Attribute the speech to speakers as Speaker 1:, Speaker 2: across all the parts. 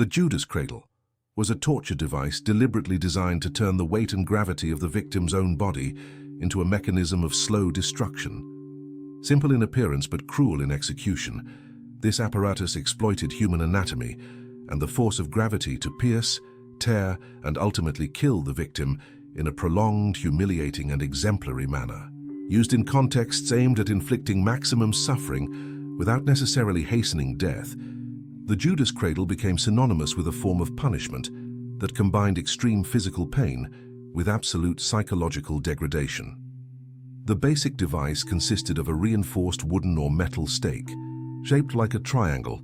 Speaker 1: The Judas cradle was a torture device deliberately designed to turn the weight and gravity of the victim's own body into a mechanism of slow destruction. Simple in appearance but cruel in execution, this apparatus exploited human anatomy and the force of gravity to pierce, tear, and ultimately kill the victim in a prolonged, humiliating, and exemplary manner. Used in contexts aimed at inflicting maximum suffering without necessarily hastening death, the Judas cradle became synonymous with a form of punishment that combined extreme physical pain with absolute psychological degradation. The basic device consisted of a reinforced wooden or metal stake, shaped like a triangle,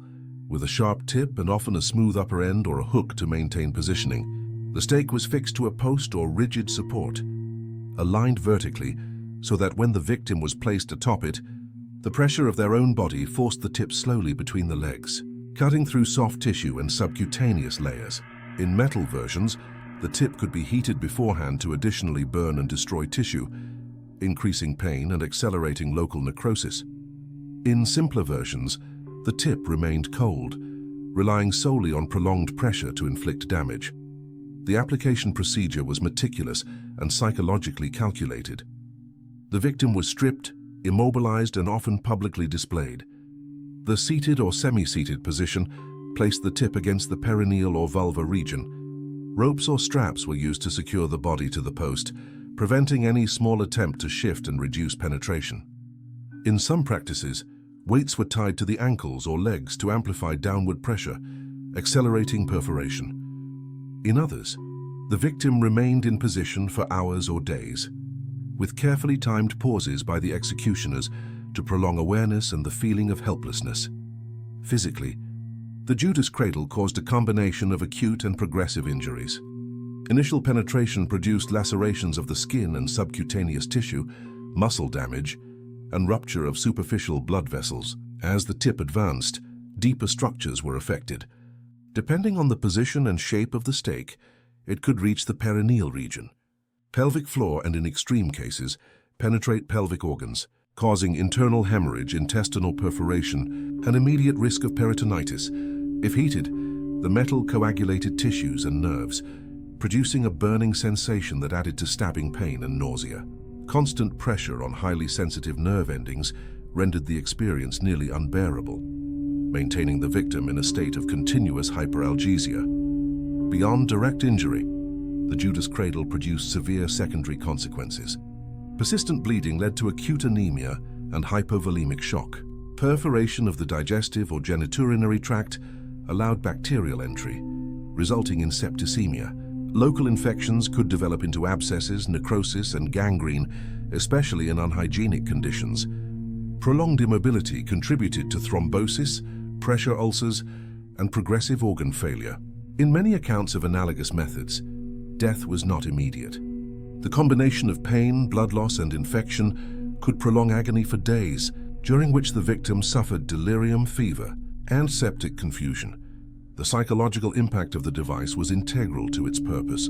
Speaker 1: with a sharp tip and often a smooth upper end or a hook to maintain positioning. The stake was fixed to a post or rigid support, aligned vertically so that when the victim was placed atop it, the pressure of their own body forced the tip slowly between the legs, cutting through soft tissue and subcutaneous layers. In metal versions, the tip could be heated beforehand to additionally burn and destroy tissue, increasing pain and accelerating local necrosis. In simpler versions, the tip remained cold, relying solely on prolonged pressure to inflict damage. The application procedure was meticulous and psychologically calculated. The victim was stripped, immobilized, and often publicly displayed. The seated or semi-seated position placed the tip against the perineal or vulva region. Ropes or straps were used to secure the body to the post, preventing any small attempt to shift and reduce penetration. In some practices, weights were tied to the ankles or legs to amplify downward pressure, accelerating perforation. In others, the victim remained in position for hours or days, with carefully timed pauses by the executioners to prolong awareness and the feeling of helplessness. Physically, the Judas cradle caused a combination of acute and progressive injuries. Initial penetration produced lacerations of the skin and subcutaneous tissue, muscle damage, and rupture of superficial blood vessels. As the tip advanced, deeper structures were affected. Depending on the position and shape of the stake, it could reach the perineal region. Pelvic floor and, in extreme cases, penetrate pelvic organs, causing internal hemorrhage, intestinal perforation, and immediate risk of peritonitis. If heated, the metal coagulated tissues and nerves, producing a burning sensation that added to stabbing pain and nausea. Constant pressure on highly sensitive nerve endings rendered the experience nearly unbearable, maintaining the victim in a state of continuous hyperalgesia. Beyond direct injury, the Judas cradle produced severe secondary consequences. Persistent bleeding led to acute anemia and hypovolemic shock. Perforation of the digestive or genitourinary tract allowed bacterial entry, resulting in septicemia. Local infections could develop into abscesses, necrosis, and gangrene, especially in unhygienic conditions. Prolonged immobility contributed to thrombosis, pressure ulcers, and progressive organ failure. In many accounts of analogous methods, death was not immediate. The combination of pain, blood loss, and infection could prolong agony for days, during which the victim suffered delirium, fever, and septic confusion. The psychological impact of the device was integral to its purpose.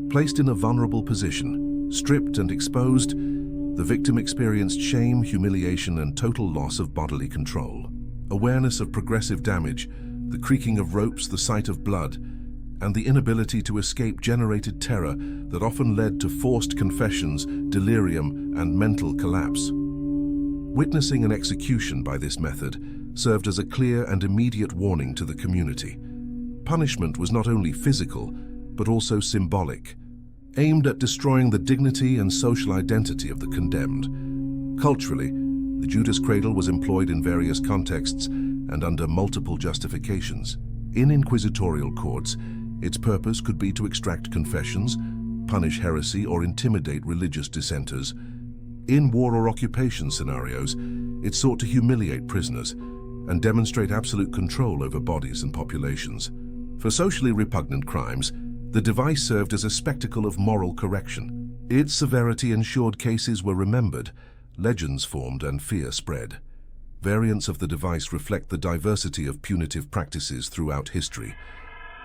Speaker 1: Placed in a vulnerable position, stripped and exposed, the victim experienced shame, humiliation, and total loss of bodily control. Awareness of progressive damage, the creaking of ropes, the sight of blood, and the inability to escape generated terror that often led to forced confessions, delirium, and mental collapse. Witnessing an execution by this method served as a clear and immediate warning to the community. Punishment was not only physical, but also symbolic, aimed at destroying the dignity and social identity of the condemned. Culturally, the Judas cradle was employed in various contexts and under multiple justifications. In inquisitorial courts, its purpose could be to extract confessions, punish heresy, or intimidate religious dissenters. In war or occupation scenarios, it sought to humiliate prisoners and demonstrate absolute control over bodies and populations. For socially repugnant crimes, the device served as a spectacle of moral correction. Its severity ensured cases were remembered, legends formed, and fear spread. Variants of the device reflect the diversity of punitive practices throughout history.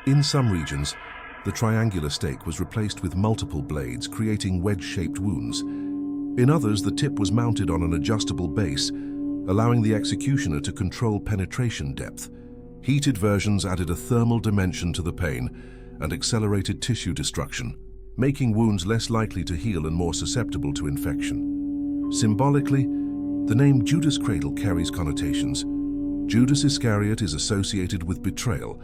Speaker 1: In some regions, the triangular stake was replaced with multiple blades, creating wedge-shaped wounds. In others, the tip was mounted on an adjustable base, allowing the executioner to control penetration depth. Heated versions added a thermal dimension to the pain and accelerated tissue destruction, making wounds less likely to heal and more susceptible to infection. Symbolically, the name Judas Cradle carries connotations. Judas Iscariot is associated with betrayal,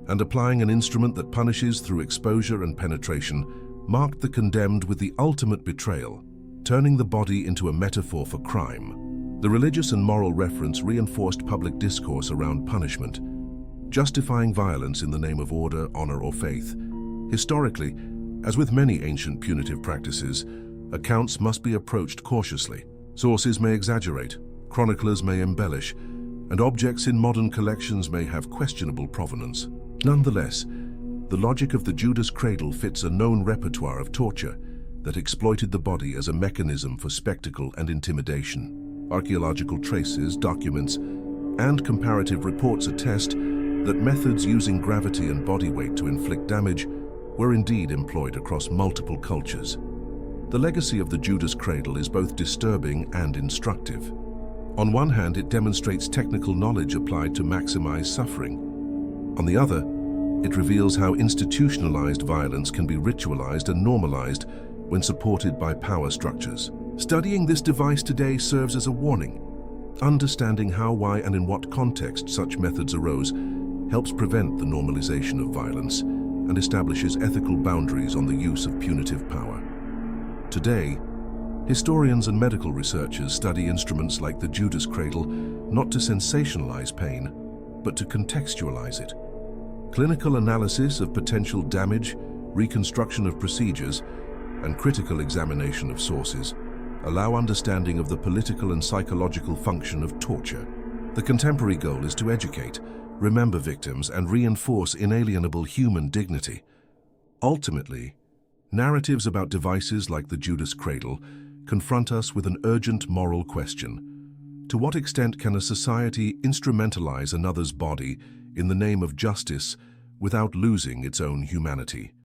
Speaker 1: and applying an instrument that punishes through exposure and penetration marked the condemned with the ultimate betrayal, turning the body into a metaphor for crime. The religious and moral reference reinforced public discourse around punishment, justifying violence in the name of order, honor, or faith. Historically, as with many ancient punitive practices, accounts must be approached cautiously. Sources may exaggerate, chroniclers may embellish, and objects in modern collections may have questionable provenance. Nonetheless, the logic of the Judas Cradle fits a known repertoire of torture that exploited the body as a mechanism for spectacle and intimidation. Archaeological traces, documents, and comparative reports attest that methods using gravity and body weight to inflict damage were indeed employed across multiple cultures. The legacy of the Judas Cradle is both disturbing and instructive. On one hand, it demonstrates technical knowledge applied to maximize suffering. On the other, it reveals how institutionalized violence can be ritualized and normalized when supported by power structures. Studying this device today serves as a warning. Understanding how, why, and in what context such methods arose helps prevent the normalization of violence and establishes ethical boundaries on the use of punitive power. Today, historians and medical researchers study instruments like the Judas Cradle not to sensationalize pain, but to contextualize it. Clinical analysis of potential damage, reconstruction of procedures, and critical examination of sources allow understanding of the political and psychological function of torture. The contemporary goal is to educate, remember victims, and reinforce inalienable human dignity. Ultimately, narratives about devices like the Judas Cradle confront us with an urgent moral question. To what extent can a society instrumentalize another's body in the name of justice without losing its own humanity?